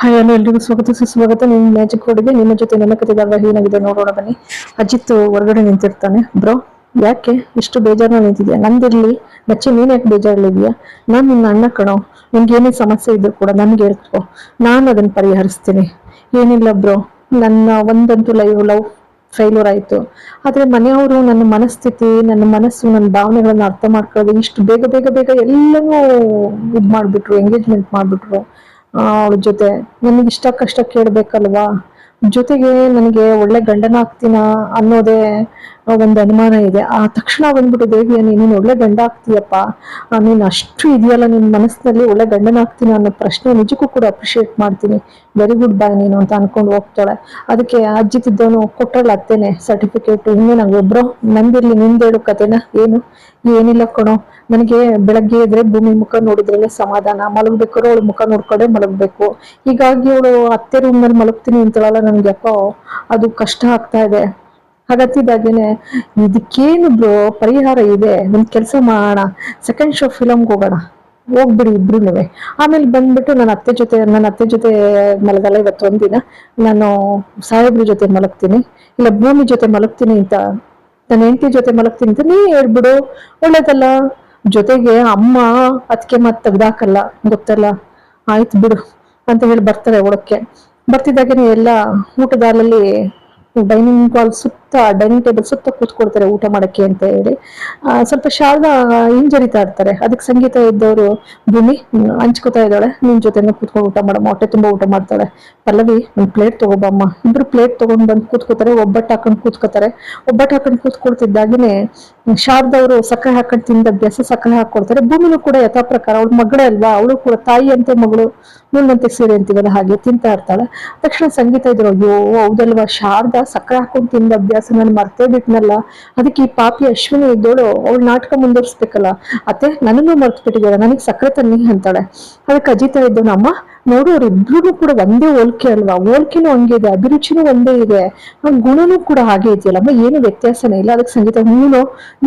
Hi hello ಎಲ್ರಿಗೂ ಸ್ವಾಗತ ಸುಸ್ವಾಗತ. ನಿಮ್ಮ ಮ್ಯಾಜಿಕ್ ರೋಡ್ಗೆ ನಿಮ್ಮ ಜೊತೆ ನನ್ನ ಕತೆ ಧಾರಾವಾಹಿ ಏನಾಗಿದೆ ನೋಡೋಣ ಬನ್ನಿ. ಅಜಿತ್ ಹೊರಗಡೆ ನಿಂತಿರ್ತಾನೆ. ಬ್ರೋ, ಯಾಕೆ ಇಷ್ಟು ಬೇಜಾರಲ್ಲಿ ನಿಂತಿದ್ಯಾ? ನಂದಿರ್ಲಿ ನಚ್ಚಿ, ನೀನ್ ಯಾಕೆ ಬೇಜಾರಲ್ಲಿದ್ಯಾ? ನಾನು ನಿನ್ನ ಅಣ್ಣ ಕಣೋ. ನಿನ್ಗೆ ಏನೇ ಸಮಸ್ಯೆ ಇದ್ರು ಕೂಡ ನನ್ಗೆ ಹೇಳ್ಕೊ, ನಾನು ಅದನ್ನ ಪರಿಹರಿಸ್ತೀನಿ. ಏನಿಲ್ಲ ಬ್ರೋ, ನನ್ನ ಒಂದಂತೂ ಲವ್ ಫೇಲ್ಯೂರ್ ಆಯ್ತು. ಆದ್ರೆ ಮನೆಯವರು ನನ್ನ ಮನಸ್ಥಿತಿ, ನನ್ನ ಮನಸ್ಸು, ನನ್ನ ಭಾವನೆಗಳನ್ನ ಅರ್ಥ ಮಾಡ್ಕೊಳ್ಳೋದು ಇಷ್ಟು ಬೇಗ ಬೇಗ ಬೇಗ ಎಲ್ಲನೂ ಮಾಡ್ಬಿಟ್ರು, ಎಂಗೇಜ್ಮೆಂಟ್ ಮಾಡ್ಬಿಟ್ರು. ಅವಳ ಜೊತೆ ನನಗೆ ಇಷ್ಟ ಕಷ್ಟ ಕೇಳ್ಬೇಕಲ್ವಾ? ಜೊತೆಗೆ ನನಗೆ ಒಳ್ಳೆ ಗಂಡನ ಆಗ್ತೀನ ಅನ್ನೋದೇ ಒಂದು ಅನುಮಾನ ಇದೆ. ಆ ತಕ್ಷಣ ಬಂದ್ಬಿಟ್ಟು, ದೇವಿಯ ನೀನು ಒಳ್ಳೆ ಗಂಡ ಆಗ್ತೀಯಪ್ಪ, ನೀನು ಅಷ್ಟು ಇದೆಯಲ್ಲ ನಿನ್ನ ಮನಸ್ಸಿನಲ್ಲಿ, ಒಳ್ಳೆ ಗಂಡನ ಆಗ್ತೀನ ಅನ್ನೋ ಪ್ರಶ್ನೆ ನಿಜಕ್ಕೂ ಕೂಡ ಅಪ್ರಿಶಿಯೇಟ್ ಮಾಡ್ತೀನಿ. ವೆರಿ ಗುಡ್ ಬಾಯ್ ನೀನು ಅಂತ ಅನ್ಕೊಂಡು ಹೋಗ್ತಾಳೆ. ಅದಕ್ಕೆ ಅಜ್ಜಿತಿದ್ದವನು ಕೊಟ್ಟಲ್ಲ ಅತ್ತೇನೆ ಸರ್ಟಿಫಿಕೇಟ್. ಇನ್ನೇನಾಗ ಒಬ್ರು ನಂದಿರ್ಲಿ, ನಿಂದೇಳು ಕತೆನ ಏನು? ಏನಿಲ್ಲ ಕಣೋ, ನನಗೆ ಬೆಳಗ್ಗೆ ಎದ್ರೆ ಭೂಮಿ ಮುಖ ನೋಡಿದ್ರಲ್ಲೇ ಸಮಾಧಾನ. ಮಲಗ್ಬೇಕಾದ್ರೆ ಅವಳು ಮುಖ ನೋಡ್ಕೊಂಡೆ ಮಲಗ್ಬೇಕು. ಹೀಗಾಗಿ ಅವಳು ಅತ್ತೆ ರೂಮ್ ನಲ್ಲಿ ಮಲಗ್ತೀನಿ ಅಂತೇಳಲ್ಲ, ನನ್ಗೆ ಯಾಕೋ ಅದು ಕಷ್ಟ ಆಗ್ತಾ ಇದೆ. ಹಾಗತ್ತಿದಾಗೇನೆ ಇದಕ್ಕೇನು ಬ್ರೋ ಪರಿಹಾರ ಇದೆ, ಒಂದ್ ಕೆಲಸ ಮಾಡೋಣ, ಸೆಕೆಂಡ್ ಶೋ ಫಿಲಮ್ಗೆ ಹೋಗೋಣ, ಹೋಗ್ಬಿಡಿ ಇಬ್ರುನುವೆ. ಆಮೇಲೆ ಬಂದ್ಬಿಟ್ಟು ನನ್ನ ಅತ್ತೆ ಜೊತೆ ಮಲಗಲ್ಲ ಇವತ್ತು ಒಂದಿನ, ನಾನು ಸಾಹೇಬ್ರ ಜೊತೆ ಮಲಗ್ತೀನಿ, ಇಲ್ಲ ಭೂಮಿ ಜೊತೆ ಮಲಗ್ತೀನಿ ಅಂತ, ನನ್ನ ಹೆಂಡತಿ ಜೊತೆ ಮಲಗ್ತೀನಿ ಅಂತ ನೀ ಹೇಳ್ಬಿಡು, ಒಳ್ಳೇದಲ್ಲ. ಜೊತೆಗೆ ಅಮ್ಮ ಅದಕ್ಕೆ ಮತ್ ತೆಗ್ದಾಕಲ್ಲ, ಗೊತ್ತಲ್ಲ. ಆಯ್ತು ಬಿಡು ಅಂತ ಹೇಳಿ ಬರ್ತಾರೆ ಒಳಕ್ಕೆ. ಬರ್ತಿದ್ದಾಗೇನೆ ಎಲ್ಲ ಊಟದಾಲಲ್ಲಿ ಡೈನಿಂಗ್ ಹಾಲ್ ಸುತ್ತ, ಡೈನಿಂಗ್ ಟೇಬಲ್ ಸುತ್ತ ಕೂತ್ಕೊಡ್ತಾರೆ ಊಟ ಮಾಡಕ್ಕೆ ಅಂತ ಹೇಳಿ. ಸ್ವಲ್ಪ ಶಾರದಾ ಹಿಂಜರಿತಾ ಇರ್ತಾರೆ. ಅದಕ್ಕೆ ಸಂಗೀತ ಇದ್ದವರು, ಭೂಮಿ ಹಂಚ್ಕೋತಾ ಇದ್ದಾಳೆ, ನಿನ್ ಜೊತೆನೆ ಕೂತ್ಕೊಂಡು ಊಟ ಮಾಡಮ್ಮ, ಹೊಟ್ಟೆ ತುಂಬಾ ಊಟ ಮಾಡ್ತಾಳೆ. ಪಲ್ಲವಿ ಒಂದ್ ಪ್ಲೇಟ್ ತಗೋಬಮ್ಮ. ಇಬ್ರು ಪ್ಲೇಟ್ ತಗೊಂಡ್ ಬಂದು ಕೂತ್ಕೋತಾರೆ, ಒಬ್ಬಟ್ಟು ಹಾಕೊಂಡ್ ಕೂತ್ಕೋತಾರೆ. ಒಬ್ಬಟ್ಟು ಹಾಕೊಂಡ್ ಕೂತ್ಕೊಳ್ತಿದ್ದಾಗೇನೆ ಶಾರದಾ ಅವರು ಸಕ್ಕರೆ ಹಾಕೊಂಡ್ ತಿಂದ ಅಭ್ಯಾಸ, ಸಕ್ಕರೆ ಹಾಕೊಡ್ತಾರೆ. ಭೂಮಿನೂ ಕೂಡ ಯಥಾ ಪ್ರಕಾರ, ಅವಳ ಮಗಳೇ ಅಲ್ವಾ, ಅವಳು ಕೂಡ ತಾಯಿ ಅಂತೆ ಮಗಳು, ನೂನಂತೆ ಸೀರೆ ಅಂತೀವಲ್ಲ ಹಾಗೆ ತಿಂತಾ ಇರ್ತಾಳೆ. ತಕ್ಷಣ ಸಂಗೀತ ಇದ್ರು, ಅಯ್ಯೋ ಹೌದಲ್ವಾ, ಶಾರದಾ ಸಕ್ಕರೆ ಹಾಕೊಂಡ್ ತಿಂದ ಅಭ್ಯಾಸ ನಾನು ಮರ್ತೇ ಬಿಟ್ನಲ್ಲ. ಅದಕ್ಕೆ ಈ ಪಾಪಿ ಅಶ್ವಿನಿ ಇದ್ದೋಳು ಅವಳು ನಾಟಕ ಮುಂದುವರಿಸ್ಬೇಕಲ್ಲ. ಅತ್ತೆ ನನ್ನನ್ನು ಮರ್ತು ಬಿಟ್ಟಿದ್ದಾರೆ, ನನಗೆ ಸಕ್ಕರೆ ತನ್ನಿ ಅಂತಾಳೆ. ಅದಕ್ಕೆ ಅಜಿತ ಇದ್ದವನು, ಅಮ್ಮ ನೋಡು ಅವ್ರಿಬ್ರು ಕೂಡ ಒಂದೇ ಹೋಲಿಕೆ ಅಲ್ವಾ, ಹೋಲಿಕೆನೂ ಹಂಗೆ ಇದೆ, ಅಭಿರುಚಿನೂ ಒಂದೇ ಇದೆ, ಗುಣನೂ ಕೂಡ ಹಾಗೆ ಇದೆಯಲ್ಲಮ್ಮ, ಏನು ವ್ಯತ್ಯಾಸನೇ ಇಲ್ಲ. ಅದಕ್ಕೆ ಸಂಗೀತ,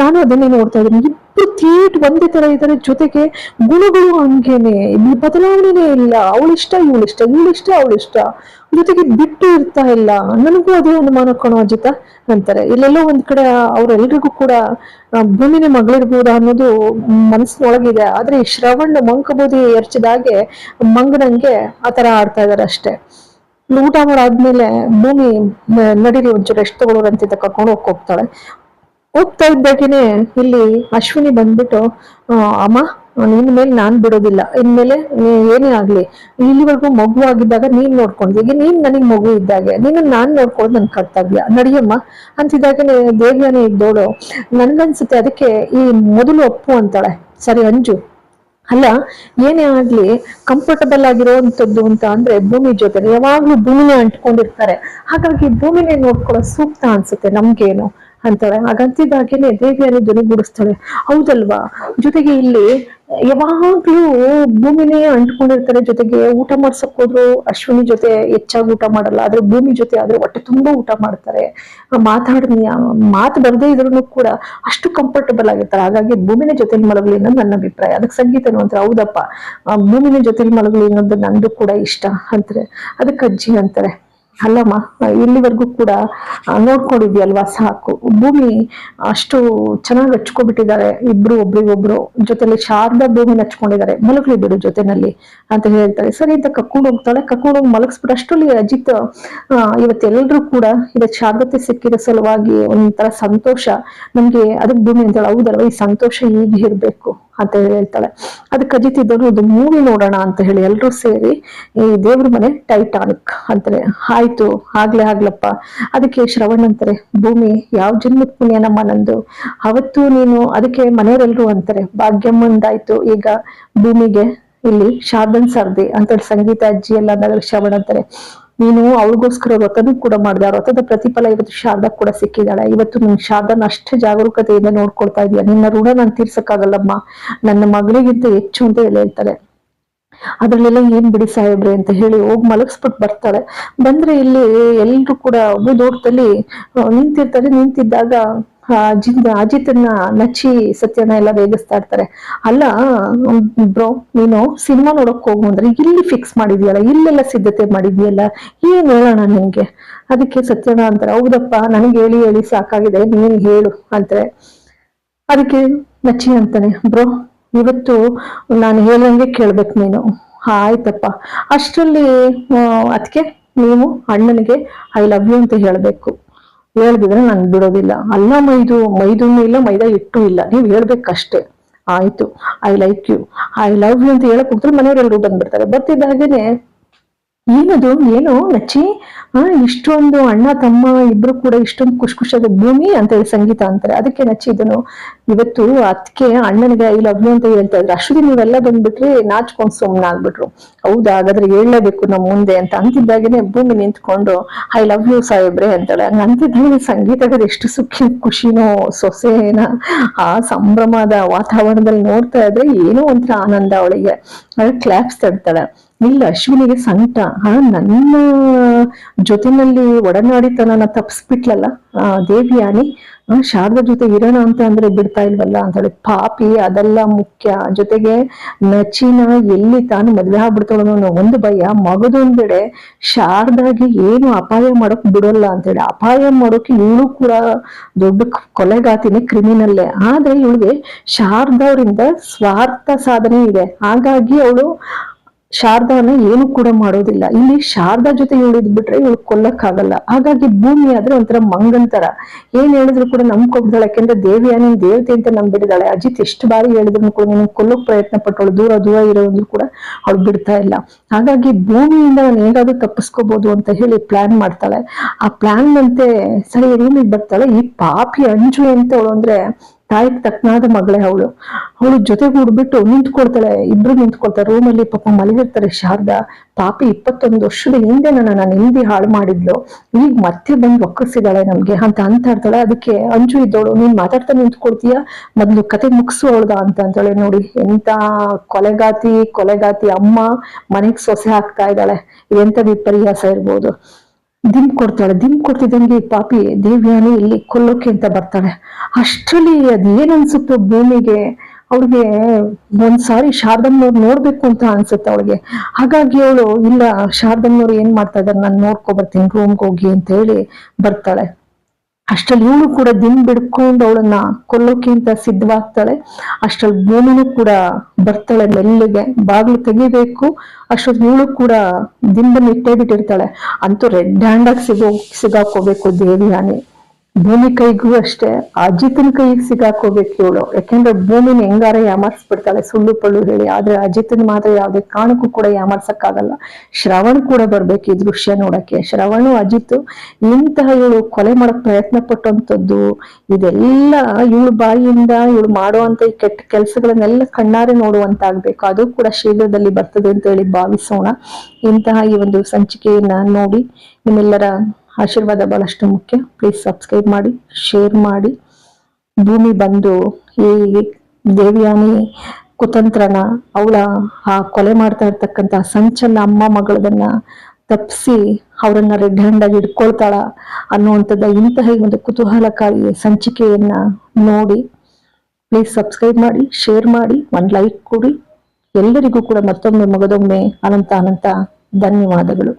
ನಾನು ಅದನ್ನೇ ನೋಡ್ತಾ ಇದ್ದೀನಿ, ಇಬ್ರು ಥೇಟ್ ಒಂದೇ ತರ ಇದ್ದಾರೆ, ಜೊತೆಗೆ ಗುಣಗಳು ಹಂಗೇನೆ, ಬದಲಾವಣೆನೇ ಇಲ್ಲ. ಅವಳಿಷ್ಟ ಇವಳಿಷ್ಟ, ಇವಳಿಷ್ಟ ಅವಳಿಷ್ಟ, ಜೊತೆಗೆ ಬಿಟ್ಟು ಇರ್ತಾ ಇಲ್ಲ. ನನಗೂ ಅದೇ ಅನುಮಾನ ಕಣೋ ಅಜಿತ ಅಂತಾರೆ. ಇಲ್ಲೆಲ್ಲೋ ಒಂದ್ ಕಡೆ ಅವ್ರೆಲ್ರಿಗೂ ಕೂಡ ಭೂಮಿನೇ ಮಗಳಿರ್ಬೋದ ಅನ್ನೋದು ಮನಸ್ಸಿನೊಳಗಿದೆ. ಆದ್ರೆ ಈ ಶ್ರವಣ್ ಮಂಕಬೂದಿ ಎರಚಿದಾಗೆ ಮಂಗನಂಗೆ ಆತರ ಆಡ್ತಾ ಇದಾರೆ ಅಷ್ಟೇ. ಊಟ ಮಾಡಾದ್ಮೇಲೆ ಭೂಮಿ ನಡೀರಿ ಒಂಚೂರು ರೆಸ್ಟ್ ತಗೊಳ್ಳೋರಂತ ಕರ್ಕೊಂಡು ಹೋಗ್ತಾಳೆ. ಹೋಗ್ತಾ ಇದ್ದಾಗೇನೆ ಇಲ್ಲಿ ಅಶ್ವಿನಿ ಬಂದ್ಬಿಟ್ಟು, ಅಮ್ಮ ನಿನ್ ಮೇಲೆ ನಾನ್ ಬಿಡೋದಿಲ್ಲ, ಇನ್ಮೇಲೆ ಏನೇ ಆಗ್ಲಿ, ಇಲ್ಲಿವರೆಗೂ ಮಗು ಆಗಿದ್ದಾಗ ನೀನ್ ನೋಡ್ಕೊಂಡ್, ಈಗ ನೀನ್ ನನಗ್ ಮಗು ಇದ್ದಾಗೆ, ನೀನ್ ನಾನ್ ನೋಡ್ಕೊಳ್ಳೋದು ನನ್ ಕರ್ತವ್ಯ, ನಡಿಯಮ್ಮ ಅಂತಿದ್ದಾಗೇನೆ ದೇವ್ಯಾನಿ ಇದ್ದೋಳು, ನನ್ಗನ್ಸುತ್ತೆ ಅದಕ್ಕೆ ಈ ಮೊದಲು ಒಪ್ಪು ಅಂತಾಳೆ. ಸರಿ ಅಂಜು, ಅಲ್ಲ ಏನೇ ಆಗ್ಲಿ ಕಂಫರ್ಟಬಲ್ ಆಗಿರೋವಂಥದ್ದು ಅಂತ ಅಂದ್ರೆ ಭೂಮಿ ಜೊತೆ ಯಾವಾಗ್ಲೂ ಭೂಮಿನೇ ಅಂಟ್ಕೊಂಡಿರ್ತಾರೆ, ಹಾಗಾಗಿ ಭೂಮಿನೇ ನೋಡ್ಕೊಳ್ಳೋ ಸೂಕ್ತ ಅನ್ಸುತ್ತೆ ನಮ್ಗೇನು ಅಂತಾಳೆ. ಹಾಗಂತಿದ್ದಾಗೇನೆ ದೇವಿಯನ್ನು ಧ್ವನಿಗೂಡಿಸ್ತಾಳೆ, ಹೌದಲ್ವಾ, ಜೊತೆಗೆ ಇಲ್ಲಿ ಯಾವಾಗ್ಲೂ ಭೂಮಿನೇ ಅಂಟ್ಕೊಂಡಿರ್ತಾರೆ. ಜೊತೆಗೆ ಊಟ ಮಾಡ್ಸಕ್ ಹೋದ್ರು ಅಶ್ವಿನಿ ಜೊತೆ ಹೆಚ್ಚಾಗಿ ಊಟ ಮಾಡಲ್ಲ, ಆದ್ರೆ ಭೂಮಿ ಜೊತೆ ಆದ್ರೆ ಹೊಟ್ಟೆ ತುಂಬಾ ಊಟ ಮಾಡ್ತಾರೆ. ಮಾತು ಬರ್ದೇ ಇದ್ರು ಕೂಡ ಅಷ್ಟು ಕಂಫರ್ಟಬಲ್ ಆಗಿರ್ತಾರೆ. ಹಾಗಾಗಿ ಭೂಮಿನ ಜೊತೆಲಿ ಮಲಗಲಿ ಅನ್ನೋದು ನನ್ನ ಅಭಿಪ್ರಾಯ. ಅದಕ್ಕೆ ಸಂಗೀತನು ಅಂತಾರೆ, ಹೌದಪ್ಪ ಭೂಮಿನ ಜೊತೆಲಿ ಮಲಗಲಿ ಅನ್ನೋದು ನಂದು ಕೂಡ ಇಷ್ಟ ಅಂತಾರೆ. ಅದಕ್ಕೆ ಅಜ್ಜಿ ಅಂತಾರೆ, ಅಲ್ಲಮ್ಮ ಇಲ್ಲಿವರೆಗೂ ಕೂಡ ನೋಡ್ಕೊಂಡಿದ್ಯಲ್ವಾ ಸಾಕು, ಭೂಮಿ ಅಷ್ಟು ಚೆನ್ನಾಗಿ ಹಚ್ಕೊಬಿಟ್ಟಿದ್ದಾರೆ ಇಬ್ರು ಒಬ್ರಿಗೊಬ್ರು, ಜೊತೆಲಿ ಶಾರದಾ ಭೂಮಿನ ಹಚ್ಕೊಂಡಿದ್ದಾರೆ, ಮಲಗ್ಲಿ ಬಿಡು ಜೊತೆನಲ್ಲಿ ಅಂತ ಹೇಳ್ತಾರೆ. ಸರಿ ಅಂತ ಕರ್ಕೊಂಡು ಹೋಗ್ತಾಳೆ. ಕರ್ಕೊಂಡು ಹೋಗಿ ಮಲಗಿಸ್ಬಿಟ್ಟು ಅಷ್ಟರಲ್ಲಿ ಅಜಿತ್, ಇವತ್ತೆಲ್ಲರೂ ಕೂಡ ಇವತ್ತು ಶಾರದತೆ ಸಿಕ್ಕಿರೋ ಸಲುವಾಗಿ ಒಂಥರ ಸಂತೋಷ ನಮ್ಗೆ, ಅದಕ್ಕೆ ಭೂಮಿ ಅಂತಾಳೆ, ಹೌದಲ್ವಾ ಈ ಸಂತೋಷ ಹೀಗೆ ಇರ್ಬೇಕು ಅಂತ ಹೇಳ್ತಾಳೆ. ಅದಕ್ಕೆ ಅಜಿತ್ ಇದ್ದವರು ಒಂದು ಮೂವಿ ನೋಡೋಣ ಅಂತ ಹೇಳಿ ಎಲ್ರೂ ಸೇರಿ ಈ ದೇವ್ರ ಮನೆ ಟೈಟಾನಿಕ್ ಅಂತಾರೆ. ಆಯ್ತು ಆಗ್ಲಪ್ಪ. ಅದಕ್ಕೆ ಶ್ರವಣ್ ಅಂತಾರೆ, ಭೂಮಿ ಯಾವ ಜನ್ಮದ ಪುಣ್ಯನಮ್ಮ ನಂದು, ಅವತ್ತು ನೀನು, ಅದಕ್ಕೆ ಮನೆಯವರೆಲ್ರು ಅಂತಾರೆ, ಭಾಗ್ಯಮ್ಮಂದಾಯ್ತು ಈಗ ಭೂಮಿಗೆ ಇಲ್ಲಿ ಶಾರದನ್ ಸರ್ದಿ ಅಂತೇಳಿ ಸಂಗೀತ ಅಜ್ಜಿ ಎಲ್ಲ ಅಂದಾಗ ಶ್ರವಣ್ ಅಂತಾರೆ, ನೀನು ಅವಳಿಗೋಸ್ಕರ ವ್ರತನೂ ಕೂಡ ಮಾಡಿದೆ, ವ್ರತದ ಪ್ರತಿಫಲ ಇವತ್ತು ಶಾರದಾ ಕೂಡ ಸಿಕ್ಕಿದಾಳೆ. ಇವತ್ತು ನಿನ್ ಶಾರದನ ಅಷ್ಟೇ ಜಾಗರೂಕತೆಯಿಂದ ನೋಡ್ಕೊಳ್ತಾ ಇದೀಯ, ನಿನ್ನ ಋಣ ನಾನು ತೀರ್ಸಕ್ಕಾಗಲ್ಲಮ್ಮ, ನನ್ನ ಮಗಳಿಗಿಂತ ಹೆಚ್ಚು ಅಂತ ಹೇಳ್ತಾರೆ. ಅದ್ರಲ್ಲೆಲ್ಲ ಏನ್ ಬಿಡಿ ಸಾಹೇಬ್ರೆ ಅಂತ ಹೇಳಿ ಹೋಗಿ ಮಲಗಿಸ್ಬಿಟ್ಟು ಬರ್ತಾಳೆ. ಬಂದ್ರೆ ಇಲ್ಲಿ ಎಲ್ರು ಕೂಡ ದೂರದಲ್ಲಿ ನಿಂತಿರ್ತಾರೆ. ನಿಂತಿದ್ದಾಗ ಅಜಿತನ್ನ ನಚ್ಚಿ ಸತ್ಯನ ಎಲ್ಲ ರೇಗಿಸ್ತಾ ಇರ್ತಾರೆ. ಅಲ್ಲ ಬ್ರೋ, ನೀನು ಸಿನಿಮಾ ನೋಡಕ್ ಹೋಗು ಅಂದ್ರೆ ಇಲ್ಲಿ ಫಿಕ್ಸ್ ಮಾಡಿದ್ಯಲ್ಲ, ಇಲ್ಲೆಲ್ಲ ಸಿದ್ಧತೆ ಮಾಡಿದ್ಯಲ್ಲ, ಏನ್ ಹೇಳೋಣ ನಿನ್ಗೆ? ಅದಕ್ಕೆ ಸತ್ಯನ ಅಂತಾರೆ, ಹೌದಪ್ಪ ನನಗೆ ಹೇಳಿ ಹೇಳಿ ಸಾಕಾಗಿದೆ, ನೀನ್ ಹೇಳು ಅಂತಾರೆ. ಅದಕ್ಕೆ ನಚ್ಚಿ ಅಂತಾನೆ, ಬ್ರೋ ಇವತ್ತು ನಾನು ಹೇಳಂಗೆ ಕೇಳ್ಬೇಕು ನೀನು. ಆಯ್ತಪ್ಪ. ಅಷ್ಟರಲ್ಲಿ ಅದಕ್ಕೆ ನೀವು ಅಣ್ಣನಿಗೆ ಐ ಲವ್ ಯು ಅಂತ ಹೇಳ್ಬೇಕು, ಹೇಳ್ದಿದ್ರೆ ನಾನು ಬಿಡೋದಿಲ್ಲ. ಅಲ್ಲ ಮೈದೂನು ಇಲ್ಲ, ಮೈದಾ ಹಿಟ್ಟು ಇಲ್ಲ, ನೀವ್ ಹೇಳ್ಬೇಕಷ್ಟೇ. ಆಯ್ತು, I like you, I love you ಅಂತ ಹೇಳಕ್ ಹೋಗ್ತಾರೆ. ಮನೆಯವರೆಲ್ಲರೂ ಬಂದ್ಬಿಡ್ತಾರೆ. ಬರ್ತಿದ್ದ ಹಾಗೇನೆ ಏನದು ಏನು ನಚ್ಚಿ, ಇಷ್ಟೊಂದು ಅಣ್ಣ ತಮ್ಮ ಇಬ್ರು ಕೂಡ ಇಷ್ಟೊಂದು ಖುಷಿಯಾದ ಭೂಮಿ ಅಂತ ಹೇಳಿ ಸಂಗೀತ ಅಂತಾರೆ. ಅದಕ್ಕೆ ನಚ್ಚಿ ಇದನ್ನು ಇವತ್ತು ಅದಕ್ಕೆ ಅಣ್ಣನಿಗೆ ಐ ಲವ್ ಯು ಅಂತ ಹೇಳ್ತಾ ಇದ್ರು. ಅಷ್ಟೊಂದು ನೀವೆಲ್ಲ ಬಂದ್ಬಿಟ್ರಿ, ನಾಚ್ಕೊಂಡ್ ಸುಮ್ನಾಗ್ಬಿಟ್ರು. ಹೌದಾ, ಹಾಗಾದ್ರೆ ಹೇಳಲೇಬೇಕು ನಮ್ ಮುಂದೆ ಅಂತ ಅಂತಿದ್ದಾಗೇನೆ ಭೂಮಿ ನಿಂತ್ಕೊಂಡು ಐ ಲವ್ ಯು ಸಾಹೇಬ್ರೆ ಅಂತಾಳೆ. ಹಂಗ ಅಂತಿದ್ದಾಗೆ ಸಂಗೀತದ ಎಷ್ಟು ಖುಷಿನೋ ಸೊಸೆನ ಆ ಸಂಭ್ರಮದ ವಾತಾವರಣದಲ್ಲಿ ನೋಡ್ತಾ ಇದ್ರೆ ಏನೋ ಒಂಥರ ಆನಂದ ಅವಳಿಗೆ. ಕ್ಲಾಪ್ಸ್ ತಡ್ತಾಳೆ. ಇಲ್ಲ, ಅಶ್ವಿನಿಗೆ ಸಂಕಟ, ನನ್ನ ಜೊತೆನಲ್ಲಿ ಒಡನಾಡಿತನನ ತಪ್ಪಿಸ್ಬಿಟ್ಲಲ್ಲ ದೇವಿಯಾನಿ, ಶಾರದಾ ಜೊತೆ ಇರೋಣ ಅಂತ ಅಂದ್ರೆ ಬಿಡ್ತಾ ಇಲ್ವಲ್ಲ ಅಂತೇಳಿ. ಪಾಪಿ, ಅದೆಲ್ಲ ಮುಖ್ಯ. ಜೊತೆಗೆ ನಚಿನ ಎಲ್ಲಿ ತಾನು ಮದ್ವೆ ಆಗ್ಬಿಡ್ತಾಳೋ ಅನ್ನೋ ಒಂದು ಭಯ. ಮಗದೊಂದೆಡೆ ಶಾರದಾಗೆ ಏನು ಅಪಾಯ ಮಾಡೋಕ್ ಬಿಡೋಲ್ಲ ಅಂತೇಳಿ. ಅಪಾಯ ಮಾಡೋಕೆ ಇವಳು ಕೂಡ ದೊಡ್ಡ ಕೊಲೆಗಾತಿನೇ, ಕ್ರಿಮಿನಲ್ಲೇ. ಆದ್ರೆ ಇವಳಿಗೆ ಶಾರದವರಿಂದ ಸ್ವಾರ್ಥ ಸಾಧನೆ ಇದೆ. ಹಾಗಾಗಿ ಅವಳು ಶಾರದಾನ ಏನು ಕೂಡ ಮಾಡೋದಿಲ್ಲ. ಇಲ್ಲಿ ಶಾರದಾ ಜೊತೆ ಬಿಟ್ರೆ ಇವಳು ಕೊಲ್ಲಕ್ಕಾಗಲ್ಲ. ಹಾಗಾಗಿ ಭೂಮಿ ಆದ್ರೆ ಒಂಥರ ಮಂಗಂತರ, ಏನ್ ಹೇಳಿದ್ರು ಕೂಡ ನಂಬ್ಕೊಬಿಡ್ತಾಳೆ. ಯಾಕೆಂದ್ರೆ ದೇವಿಯಾನಿ ದೇವತೆ ಅಂತ ನಂಬಿಡಿದಾಳೆ. ಅಜಿತ್ ಎಷ್ಟು ಬಾರಿ ಹೇಳಿದ್ರು ಕೂಡ ನೀನು ಕೊಲ್ಲೋಕ್ ಪ್ರಯತ್ನ ಪಟ್ಟವಳು, ದೂರ ದೂರ ಇರೋದ್ರು ಕೂಡ ಅವಳು ಬಿಡ್ತಾ ಇಲ್ಲ. ಹಾಗಾಗಿ ಭೂಮಿಯಿಂದ ನಾನು ಹೇಗಾದ್ರೂ ತಪ್ಪಿಸ್ಕೋಬಹುದು ಅಂತ ಹೇಳಿ ಪ್ಲಾನ್ ಮಾಡ್ತಾಳೆ. ಆ ಪ್ಲಾನ್ ಅಂತೆ ಸರಿ ರೂಮಿಗೆ ಬರ್ತಾಳೆ. ಈ ಪಾಪಿ ಅಂಜು ಅಂತ ಅವಳು ಅಂದ್ರೆ ತಾಯಿಗೆ ತಕ್ಕನಾದ ಮಗಳೇ ಅವಳು ಜೊತೆಗೂಡ್ಬಿಟ್ಟು ನಿಂತ್ಕೊಳ್ತಾಳೆ. ಇಬ್ರು ನಿಂತ್ಕೊಳ್ತಾರೆ ರೂಮಲ್ಲಿ. ಪಾಪ ಮಲಗಿರ್ತಾರೆ. ಶಾರದಾ ಪಾಪಿ 21 ವರ್ಷದ ಹಿಂದೆ ನನ್ನ ನೆಮ್ಮದಿ ಹಾಳು ಮಾಡಿದ್ಲು, ಈಗ ಮತ್ತೆ ಬಂದು ಒಕ್ಕಸಿದಾಳೆ ನಮ್ಗೆ ಅಂತ ಇರ್ತಾಳೆ. ಅದಕ್ಕೆ ಅಂಜು ಇದ್ದವಳು, ನೀನ್ ಮಾತಾಡ್ತಾ ನಿಂತ್ಕೊಳ್ತೀಯ, ಮೊದ್ಲು ಕತೆ ಮುಗಿಸು ಅವಳ್ದ ಅಂತಾಳೆ. ನೋಡಿ ಎಂತ ಕೊಲೆಗಾತಿ ಅಮ್ಮ ಮನೆಗ್ ಸೊಸೆ ಹಾಕ್ತಾ ಇದ್ದಾಳೆ. ಎಂತ ವಿಪರ್ಯಾಸ ಇರ್ಬೋದು. ದಿಮ್ ಕೊಡ್ತಿದ್ದಂಗೆ ಪಾಪಿ ದೇವ್ಯಾನಿ ಇಲ್ಲಿ ಕೊಲ್ಲೋಕೆ ಅಂತ ಬರ್ತಾಳೆ. ಅಷ್ಟ್ರಲ್ಲಿ ಅದೇನ್ ಅನ್ಸುತ್ತೋ ಭೂಮಿಗೆ, ಅವಳಿಗೆ ಒಂದ್ಸಾರಿ ಶಾರದಮ್ಮನವ್ರು ನೋಡ್ಬೇಕು ಅಂತ ಅನ್ಸುತ್ತೆ ಅವಳಿಗೆ. ಹಾಗಾಗಿ ಅವಳು ಇಲ್ಲ, ಶಾರದಮ್ಮನವ್ರು ಏನ್ ಮಾಡ್ತಾ ಇದಾರೆ ನಾನು ನೋಡ್ಕೊ ಬರ್ತೀನಿ ರೂಮ್ಗೆ ಹೋಗಿ ಅಂತ ಹೇಳಿ ಬರ್ತಾಳೆ. ಅಷ್ಟ್ರಲ್ಲಿ ಇವಳು ಕೂಡ ದಿನ್ ಬಿಡ್ಕೊಂಡು ಅವಳನ್ನ ಕೊಲ್ಲೋಕೆ ಅಂತ ಸಿದ್ಧವಾಗ್ತಾಳೆ. ಅಷ್ಟ್ರಲ್ಲಿ ಭೂಮಿನೂ ಕೂಡ ಬರ್ತಾಳೆ ಮೆಲ್ಲಿಗೆ. ಬಾಗ್ಲು ತೆಗಿಬೇಕು ಅಷ್ಟೊತ್ತು ಇವಳು ಕೂಡ ದಿಂಬನ್ನು ಇಟ್ಟೇ ಬಿಟ್ಟಿರ್ತಾಳೆ. ಅಂತೂ ರೆಡ್ ಹ್ಯಾಂಡ್ ಆಗಿ ಸಿಗಾಕೋಬೇಕು ದೇವಿಯಾನಿ. ಭೂಮಿ ಕೈಗೂ ಅಷ್ಟೇ, ಅಜಿತನ ಕೈಗೆ ಸಿಗಾಕೋಬೇಕು ಇವಳು. ಯಾಕೆಂದ್ರೆ ಭೂಮಿನ ಹೆಂಗಾರ ಯಾಮಾರ್ಸ್ಬಿಡ್ತಾಳೆ ಸುಳ್ಳು ಪಳ್ಳು ಹೇಳಿ. ಆದ್ರೆ ಅಜಿತನ್ ಮಾತ್ರ ಯಾವ್ದೇ ಕಾರಣಕ್ಕೂ ಕೂಡ ಯಾಮಾರ್ಸಕ್ಕಾಗಲ್ಲ. ಶ್ರವಣ್ ಕೂಡ ಬರ್ಬೇಕು ಈ ದೃಶ್ಯ ನೋಡಕ್ಕೆ. ಶ್ರವಣು ಅಜಿತ್ ಇಂತಹ ಇವಳು ಕೊಲೆ ಮಾಡಕ್ ಪ್ರಯತ್ನ ಪಟ್ಟಂತದ್ದು ಇದೆಲ್ಲ ಇವಳು ಬಾಯಿಯಿಂದ ಇವಳು ಮಾಡುವಂತ ಈ ಕೆಟ್ಟ ಕೆಲಸಗಳನ್ನೆಲ್ಲ ಕಣ್ಣಾರೆ ನೋಡುವಂತಾಗ್ಬೇಕು. ಅದು ಕೂಡ ಶೀಘ್ರದಲ್ಲಿ ಬರ್ತದೆ ಅಂತ ಹೇಳಿ ಭಾವಿಸೋಣ. ಇಂತಹ ಈ ಒಂದು ಸಂಚಿಕೆಯನ್ನ ನೋಡಿ ನಿಮ್ಮೆಲ್ಲರ ಆಶೀರ್ವಾದ ಬಹಳಷ್ಟು ಮುಖ್ಯ. ಪ್ಲೀಸ್ ಸಬ್ಸ್ಕ್ರೈಬ್ ಮಾಡಿ, ಶೇರ್ ಮಾಡಿ. ಭೂಮಿ ಬಂದು ಈ ದೇವಿಯಾನಿ ಕುತಂತ್ರನ, ಅವಳ ಆ ಕೊಲೆ ಮಾಡ್ತಾ ಇರ್ತಕ್ಕಂಥ ಸಂಚನ್ನ ಅಮ್ಮ ಮಗಳದನ್ನ ತಪ್ಪಿಸಿ ಅವರನ್ನ ರೆಡ್ ಹ್ಯಾಂಡ್ ಆಗಿ ಇಟ್ಕೊಳ್ತಾಳ ಅನ್ನುವಂಥದ್ದು ಇಂತಹ ಒಂದು ಕುತೂಹಲಕಾರಿ ಸಂಚಿಕೆಯನ್ನ ನೋಡಿ ಪ್ಲೀಸ್ ಸಬ್ಸ್ಕ್ರೈಬ್ ಮಾಡಿ, ಶೇರ್ ಮಾಡಿ, ಒಂದು ಲೈಕ್ ಕೊಡಿ. ಎಲ್ಲರಿಗೂ ಕೂಡ ಮತ್ತೊಮ್ಮೆ ಮಗದೊಮ್ಮೆ ಅನಂತ ಧನ್ಯವಾದಗಳು.